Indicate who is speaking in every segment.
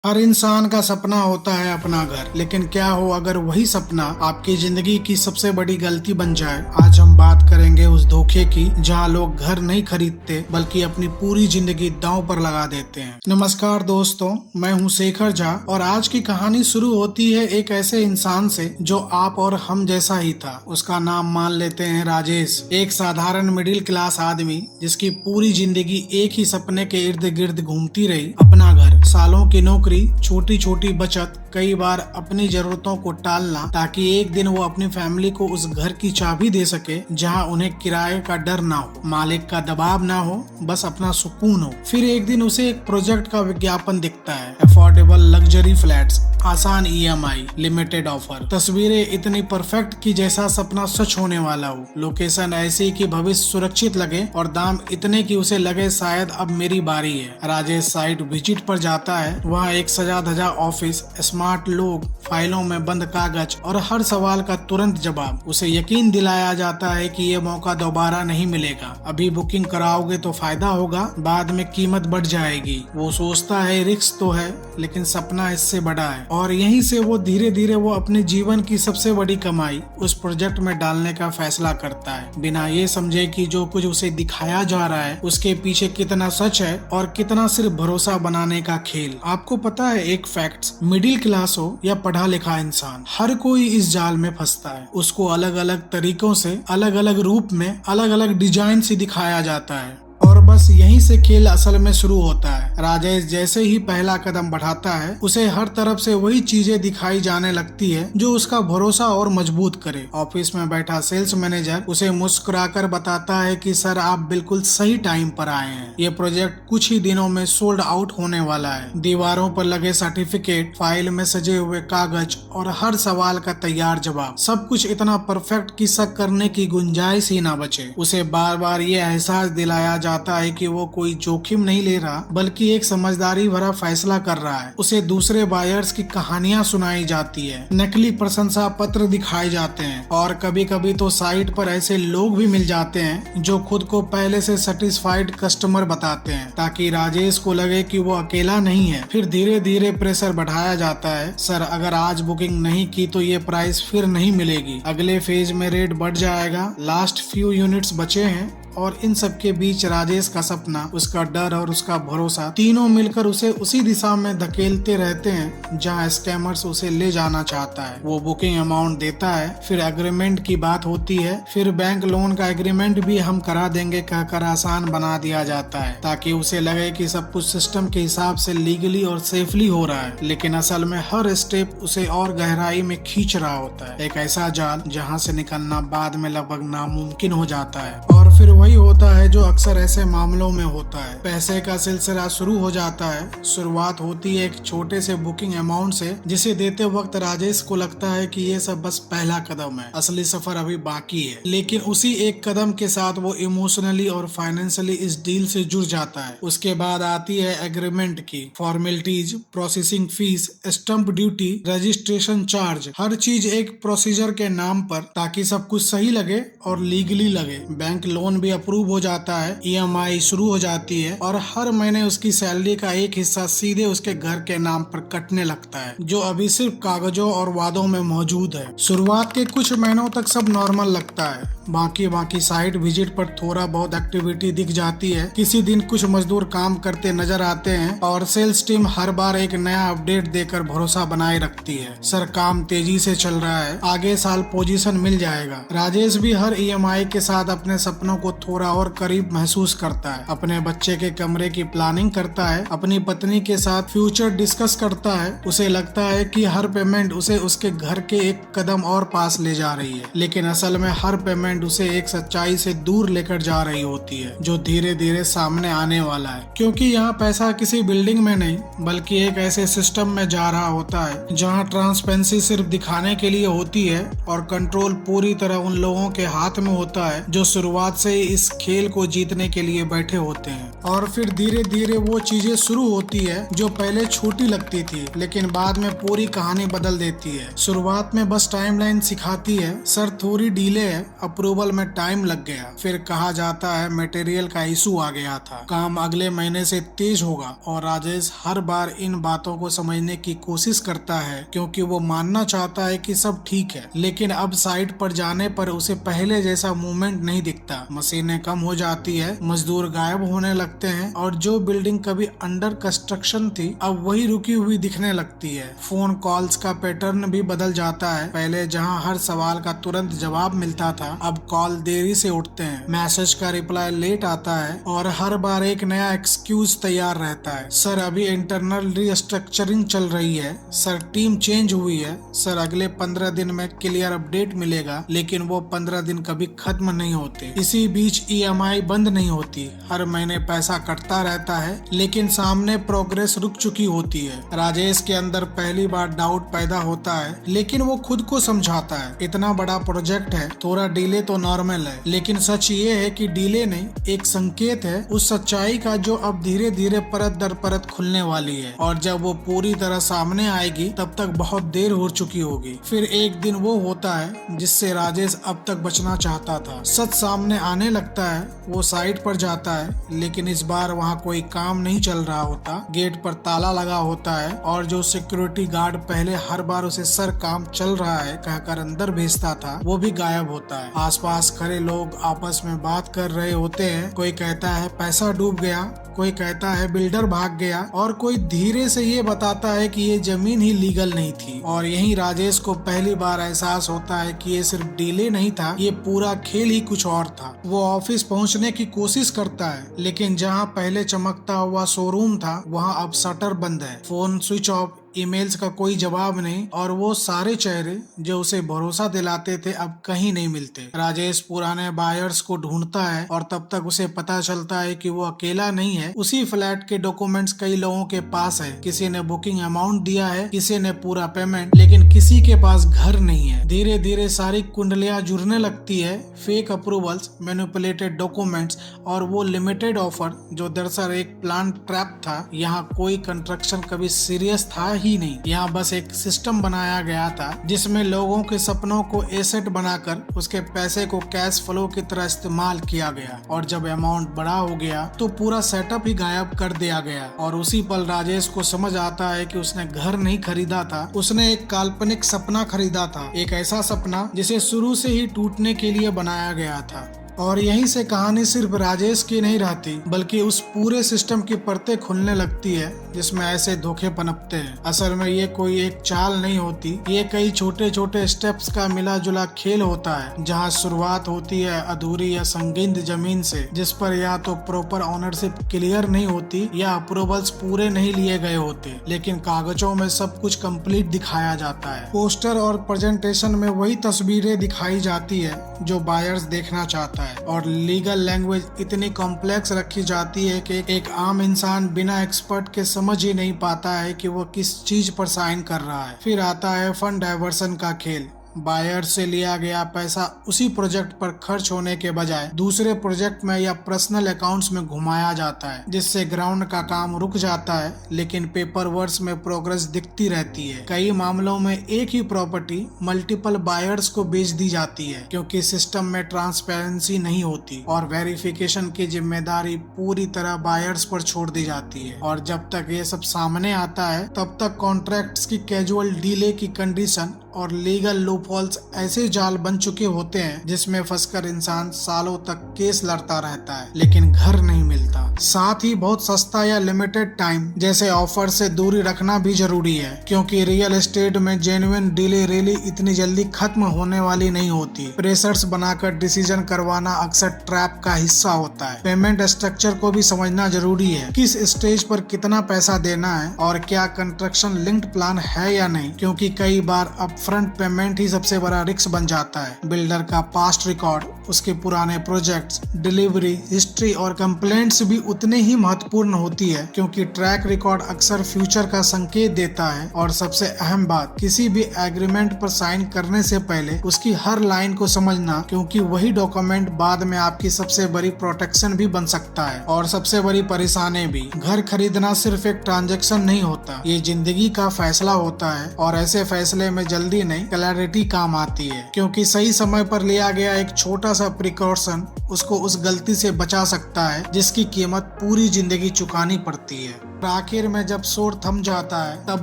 Speaker 1: हर इंसान का सपना होता है अपना घर, लेकिन क्या हो अगर वही सपना आपकी जिंदगी की सबसे बड़ी गलती बन जाए। आज हम बात करेंगे उस धोखे की जहां लोग घर नहीं खरीदते बल्कि अपनी पूरी जिंदगी दांव पर लगा देते हैं। नमस्कार दोस्तों, मैं हूं शेखर झा और आज की कहानी शुरू होती है एक ऐसे इंसान से जो आप और हम जैसा ही था। उसका नाम मान लेते हैं राजेश। एक साधारण मिडिल क्लास आदमी जिसकी पूरी जिंदगी एक ही सपने के इर्द गिर्द घूमती रही, अपना घर। सालों की नौकरी, छोटी छोटी बचत, कई बार अपनी जरूरतों को टालना ताकि एक दिन वो अपनी फैमिली को उस घर की चाबी दे सके जहां उन्हें किराए का डर ना हो, मालिक का दबाव ना हो, बस अपना सुकून हो। फिर एक दिन उसे एक प्रोजेक्ट का विज्ञापन दिखता है, अफोर्डेबल लग्जरी फ्लैट्स, आसान ईएमआई, लिमिटेड ऑफर। तस्वीरें इतनी परफेक्ट कि जैसा सपना सच होने वाला हो, लोकेशन ऐसी कि भविष्य सुरक्षित लगे और दाम इतने कि उसे लगे शायद अब मेरी बारी है। राजेश साइट विजिट पर जाता है। वहाँ एक सजा धजा ऑफिस, स्मार्ट लोग, फाइलों में बंद कागज और हर सवाल का तुरंत जवाब। उसे यकीन दिलाया जाता है कि ये मौका दोबारा नहीं मिलेगा। अभी बुकिंग कराओगे तो फायदा होगा, बाद में कीमत बढ़ जाएगी। वो सोचता है रिस्क तो है, लेकिन सपना इससे बड़ा है। और यहीं से वो धीरे धीरे वो अपने जीवन की सबसे बड़ी कमाई उस प्रोजेक्ट में डालने का फैसला करता है, बिना ये समझे कि जो कुछ उसे दिखाया जा रहा है उसके पीछे कितना सच है और कितना सिर्फ भरोसा बनाने का खेल। आपको पता है एक फैक्ट्स, मिडिल क्लास हो या पढ़ा लिखा इंसान, हर कोई इस जाल में फंसता है। उसको अलग अलग तरीकों से, अलग अलग रूप में, अलग अलग डिजाइन से दिखाया जाता है और बस यहीं से खेल असल में शुरू होता है। राजेश जैसे ही पहला कदम बढ़ाता है, उसे हर तरफ से वही चीजें दिखाई जाने लगती है जो उसका भरोसा और मजबूत करे। ऑफिस में बैठा सेल्स मैनेजर उसे मुस्कुराकर बताता है कि सर आप बिल्कुल सही टाइम पर आए हैं, ये प्रोजेक्ट कुछ ही दिनों में सोल्ड आउट होने वाला है। दीवारों पर लगे सर्टिफिकेट, फाइल में सजे हुए कागज और हर सवाल का तैयार जवाब, सब कुछ इतना परफेक्ट कि शक करने की गुंजाइश ही ना बचे। उसे बार बार ये एहसास दिलाया जाता है कि वो कोई जोखिम नहीं ले रहा बल्कि एक समझदारी भरा फैसला कर रहा है। उसे दूसरे बायर्स की कहानियां सुनाई जाती है, नकली प्रशंसा पत्र दिखाए जाते हैं और कभी कभी तो साइट पर ऐसे लोग भी मिल जाते हैं जो खुद को पहले से सेटिस्फाइड कस्टमर बताते हैं ताकि राजेश को लगे कि वो अकेला नहीं है। फिर धीरे धीरे प्रेशर बढ़ाया जाता है, सर अगर आज बुकिंग नहीं की तो ये प्राइस फिर नहीं मिलेगी, अगले फेज में रेट बढ़ जाएगा, लास्ट फ्यू यूनिट्स बचे हैं। और इन सब के बीच राजेश का सपना, उसका डर और उसका भरोसा, तीनों मिलकर उसे उसी दिशा में धकेलते रहते हैं जहां स्कैमर्स उसे ले जाना चाहता है। वो बुकिंग अमाउंट देता है, फिर एग्रीमेंट की बात होती है, फिर बैंक लोन का एग्रीमेंट भी हम करा देंगे कहकर आसान बना दिया जाता है ताकि उसे लगे कि सब कुछ सिस्टम के हिसाब से लीगली और सेफली हो रहा है। लेकिन असल में हर स्टेप उसे और गहराई में खींच रहा होता है, एक ऐसा जाल जहाँ से निकलना बाद में लगभग नामुमकिन हो जाता है। और फिर वही होता है जो अक्सर ऐसे मामलों में होता है, पैसे का सिलसिला शुरू हो जाता है। शुरुआत होती है एक छोटे से बुकिंग अमाउंट से, जिसे देते वक्त राजेश को लगता है कि ये सब बस पहला कदम है, असली सफर अभी बाकी है। लेकिन उसी एक कदम के साथ वो इमोशनली और फाइनेंशियली इस डील से जुड़ जाता है। उसके बाद आती है एग्रीमेंट की formalities, processing fees, stamp duty, registration charge, हर चीज एक प्रोसीजर के नाम पर ताकि सब कुछ सही लगे और लीगली लगे। बैंक लोन भी अप्रूव हो जाता है, ईएमआई शुरू हो जाती है और हर महीने उसकी सैलरी का एक हिस्सा सीधे उसके घर के नाम पर कटने लगता है, जो अभी सिर्फ कागजों और वादों में मौजूद है। शुरुआत के कुछ महीनों तक सब नॉर्मल लगता है, बाकी साइट विजिट पर थोड़ा बहुत एक्टिविटी दिख जाती है, किसी दिन कुछ मजदूर काम करते नजर आते हैं और सेल्स टीम हर बार एक नया अपडेट देकर भरोसा बनाए रखती है, सर काम तेजी से चल रहा है, आगे साल पोजीशन मिल जाएगा। राजेश भी हर ईएमआई के साथ अपने सपनों को थोड़ा और करीब महसूस करता है, अपने बच्चे के कमरे की प्लानिंग करता है, अपनी पत्नी के साथ फ्यूचर डिस्कस करता है। उसे लगता है कि हर पेमेंट उसे उसके घर के एक कदम और पास ले जा रही है, लेकिन असल में हर पेमेंट उसे एक सच्चाई से दूर लेकर जा रही होती है जो धीरे धीरे सामने आने वाला है। क्योंकि यहाँ पैसा किसी बिल्डिंग में नहीं बल्कि एक ऐसे सिस्टम में जा रहा होता है जहाँ ट्रांसपेरेंसी सिर्फ दिखाने के लिए होती है और कंट्रोल पूरी तरह उन लोगों के हाथ में होता है जो शुरुआत से ही इस खेल को जीतने के लिए बैठे होते हैं। और फिर धीरे धीरे वो चीजें शुरू होती है जो पहले छोटी लगती थी लेकिन बाद में पूरी कहानी बदल देती है। शुरुआत में बस टाइमलाइन सिखाती है, सर थोड़ी डीले है, अप्रूवल में टाइम लग गया। फिर कहा जाता है मटेरियल का इशू आ गया था, काम अगले महीने से तेज होगा। और राजेश हर बार इन बातों को समझने की कोशिश करता है क्योंकि वो मानना चाहता है कि सब ठीक है, लेकिन अब साइट पर जाने पर उसे पहले जैसा मूवमेंट नहीं दिखता। मशीनें कम हो जाती है, मजदूर गायब होने लगते हैं और जो बिल्डिंग कभी अंडर कंस्ट्रक्शन थी अब वही रुकी हुई दिखने लगती है। फोन कॉल्स का पैटर्न भी बदल जाता है, पहले जहां हर सवाल का तुरंत जवाब मिलता था अब कॉल देरी से उठते हैं, मैसेज का रिप्लाई लेट आता है और हर बार एक नया एक्सक्यूज तैयार रहता है। सर अभी इंटरनल रिस्ट्रक्चरिंग चल रही है, सर टीम चेंज हुई है, सर अगले 15 दिन में क्लियर अपडेट मिलेगा। लेकिन वो 15 दिन कभी खत्म नहीं होते। इसी बीच EMI बंद नहीं होती, हर महीने पैसा कटता रहता है लेकिन सामने प्रोग्रेस रुक चुकी होती है। राजेश के अंदर पहली बार डाउट पैदा होता है लेकिन वो खुद को समझाता है इतना बड़ा प्रोजेक्ट है, थोड़ा डिले तो नॉर्मल है। लेकिन सच ये है कि डिले नहीं, एक संकेत है उस सच्चाई का जो अब धीरे धीरे परत दर परत खुलने वाली है और जब वो पूरी तरह सामने आएगी तब तक बहुत देर हो चुकी होगी। फिर एक दिन वो होता है जिससे राजेश अब तक बचना चाहता था। सच सामने आने लगता है, वो साइट पर जाता है लेकिन इस बार वहाँ कोई काम नहीं चल रहा होता, गेट पर ताला लगा होता है और जो सिक्योरिटी गार्ड पहले हर बार उसे सर काम चल रहा है कहकर अंदर भेजता था वो भी गायब होता है। आसपास खड़े लोग आपस में बात कर रहे होते हैं, कोई कहता है पैसा डूब गया, कोई कहता है बिल्डर भाग गया और कोई धीरे से ये बताता है कि ये जमीन ही लीगल नहीं थी। और यहीं राजेश को पहली बार एहसास होता है कि ये सिर्फ डीले नहीं था, ये पूरा खेल ही कुछ और था। वो ऑफिस पहुंचने की कोशिश करता है लेकिन जहां पहले चमकता हुआ शोरूम था वहां अब शटर बंद है, फोन स्विच ऑफ, ईमेल्स का कोई जवाब नहीं और वो सारे चेहरे जो उसे भरोसा दिलाते थे अब कहीं नहीं मिलते। राजेश पुराने बायर्स को ढूंढता है और तब तक उसे पता चलता है कि वो अकेला नहीं है। उसी फ्लैट के डॉक्यूमेंट्स कई लोगों के पास है, किसी ने बुकिंग अमाउंट दिया है, किसी ने पूरा पेमेंट, लेकिन किसी के पास घर नहीं है। धीरे धीरे सारी कुंडलियां जुड़ने लगती है, फेक अप्रूवल्स, मैनिपुलेटेड डॉक्यूमेंट्स और वो लिमिटेड ऑफर जो दरअसल एक प्लान ट्रैप था। यहाँ कोई कंस्ट्रक्शन कभी सीरियस था ही नहीं, यहाँ बस एक सिस्टम बनाया गया था जिसमें लोगों के सपनों को एसेट बनाकर उसके पैसे को कैश फ्लो की तरह इस्तेमाल किया गया और जब अमाउंट बड़ा हो गया तो पूरा सेटअप ही गायब कर दिया गया। और उसी पल राजेश को समझ आता है कि उसने घर नहीं खरीदा था, उसने एक काल्पनिक सपना खरीदा था, एक ऐसा सपना जिसे शुरू से ही टूटने के लिए बनाया गया था। और यहीं से कहानी सिर्फ राजेश की नहीं रहती बल्कि उस पूरे सिस्टम की परतें खुलने लगती है जिसमें ऐसे धोखे पनपते हैं। असल में ये कोई एक चाल नहीं होती, ये कई छोटे छोटे स्टेप्स का मिला जुला खेल होता है जहाँ शुरुआत होती है अधूरी या संगीन जमीन से जिस पर या तो प्रॉपर ओनरशिप क्लियर नहीं होती या अप्रूवल्स पूरे नहीं लिए गए होते, लेकिन कागजों में सब कुछ कंप्लीट दिखाया जाता है। पोस्टर और प्रेजेंटेशन में वही तस्वीरें दिखाई जाती है जो बायर्स देखना चाहता है और लीगल लैंग्वेज इतनी कॉम्प्लेक्स रखी जाती है कि एक आम इंसान बिना एक्सपर्ट के समझ ही नहीं पाता है कि वो किस चीज पर साइन कर रहा है। फिर आता है फंड डाइवर्सन का खेल। बायर से लिया गया पैसा उसी प्रोजेक्ट पर खर्च होने के बजाय दूसरे प्रोजेक्ट में या पर्सनल अकाउंट्स में घुमाया जाता है जिससे ग्राउंड का काम रुक जाता है लेकिन पेपर वर्क्स में प्रोग्रेस दिखती रहती है। कई मामलों में एक ही प्रॉपर्टी मल्टीपल बायर्स को बेच दी जाती है क्योंकि सिस्टम में ट्रांसपेरेंसी नहीं होती और वेरिफिकेशन की जिम्मेदारी पूरी तरह बायर्स पर छोड़ दी जाती है। और जब तक ये सब सामने आता है तब तक कॉन्ट्रैक्ट्स की कैजुअल डीले की कंडीशन और लीगल लूपहोल्स ऐसे जाल बन चुके होते हैं जिसमें फंसकर इंसान सालों तक केस लड़ता रहता है लेकिन घर नहीं मिलता। साथ ही बहुत सस्ता या लिमिटेड टाइम जैसे ऑफर से दूरी रखना भी जरूरी है क्योंकि रियल एस्टेट में जेन्युइन डीले रैली इतनी जल्दी खत्म होने वाली नहीं होती। प्रेशर्स बनाकर डिसीजन करवाना अक्सर ट्रैप का हिस्सा होता है। पेमेंट स्ट्रक्चर को भी समझना जरूरी है, किस स्टेज पर कितना पैसा देना है और क्या कंस्ट्रक्शन लिंक्ड प्लान है या नहीं, क्योंकि कई बार अब अपफ्रंट पेमेंट ही सबसे बड़ा रिस्क बन जाता है। बिल्डर का पास्ट रिकॉर्ड, उसके पुराने प्रोजेक्ट्स, डिलीवरी हिस्ट्री और कंप्लेंट्स भी उतने ही महत्वपूर्ण होती है, क्योंकि ट्रैक रिकॉर्ड अक्सर फ्यूचर का संकेत देता है। और सबसे अहम बात, किसी भी एग्रीमेंट पर साइन करने से पहले उसकी हर लाइन को समझना, क्योंकि वही डॉक्यूमेंट बाद में आपकी सबसे बड़ी प्रोटेक्शन भी बन सकता है। और सबसे बड़ी परेशानी भी, घर खरीदना सिर्फ एक ट्रांजैक्शन नहीं होता, ये जिंदगी का फैसला होता है। और ऐसे फैसले में जल्दी नहीं, क्लैरिटी काम आती है, क्योंकि सही समय पर लिया गया एक छोटा सा प्रिकॉशन उसको उस गलती से बचा सकता है जिसकी कीमत पूरी जिंदगी चुकानी पड़ती है। आखिर में जब शोर थम जाता है तब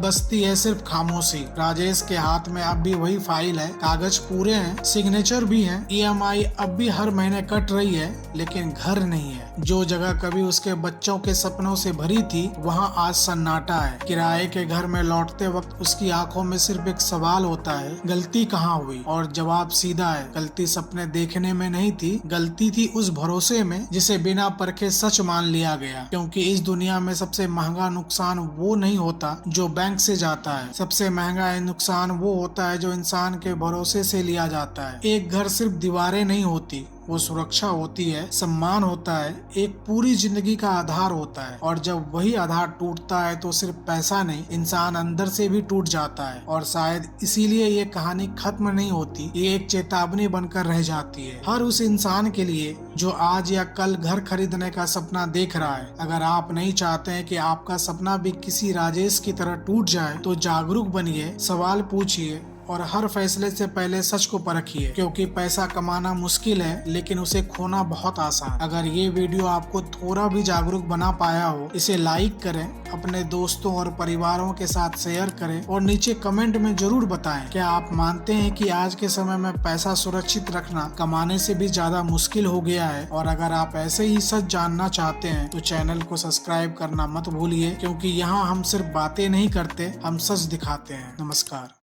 Speaker 1: बचती है सिर्फ खामोशी। राजेश के हाथ में अब भी वही फाइल है, कागज पूरे हैं, सिग्नेचर भी है, EMI अब भी हर महीने कट रही है, लेकिन घर नहीं है। जो जगह कभी उसके बच्चों के सपनों से भरी थी, वहाँ आज सन्नाटा है। किराए के घर में लौटते वक्त उसकी आंखों में सिर्फ एक सवाल होता है, गलती कहाँ हुई? और जवाब सीधा है, गलती सपने देखने में नहीं थी, गलती थी उस भरोसे में जिसे बिना परखे सच मान लिया गया। क्योंकि इस दुनिया में सबसे महंगा नुकसान वो नहीं होता जो बैंक से जाता है, सबसे महंगा नुकसान वो होता है जो इंसान के भरोसे से लिया जाता है। एक घर सिर्फ दीवारें नहीं होती, वो सुरक्षा होती है, सम्मान होता है, एक पूरी जिंदगी का आधार होता है। और जब वही आधार टूटता है तो सिर्फ पैसा नहीं, इंसान अंदर से भी टूट जाता है। और शायद इसीलिए ये कहानी खत्म नहीं होती, ये एक चेतावनी बनकर रह जाती है हर उस इंसान के लिए जो आज या कल घर खरीदने का सपना देख रहा है। अगर आप नहीं चाहते हैं कि आपका सपना भी किसी राजेश की तरह टूट जाए, तो जागरूक बनिए, सवाल पूछिए और हर फैसले से पहले सच को परखिए, क्योंकि पैसा कमाना मुश्किल है लेकिन उसे खोना बहुत आसान। अगर ये वीडियो आपको थोड़ा भी जागरूक बना पाया हो, इसे लाइक करें, अपने दोस्तों और परिवारों के साथ शेयर करें और नीचे कमेंट में जरूर बताएं, क्या आप मानते हैं कि आज के समय में पैसा सुरक्षित रखना कमाने से भी ज्यादा मुश्किल हो गया है? और अगर आप ऐसे ही सच जानना चाहते हैं तो चैनल को सब्सक्राइब करना मत भूलिए, क्योंकि यहाँ हम सिर्फ बातें नहीं करते, हम सच दिखाते हैं। नमस्कार।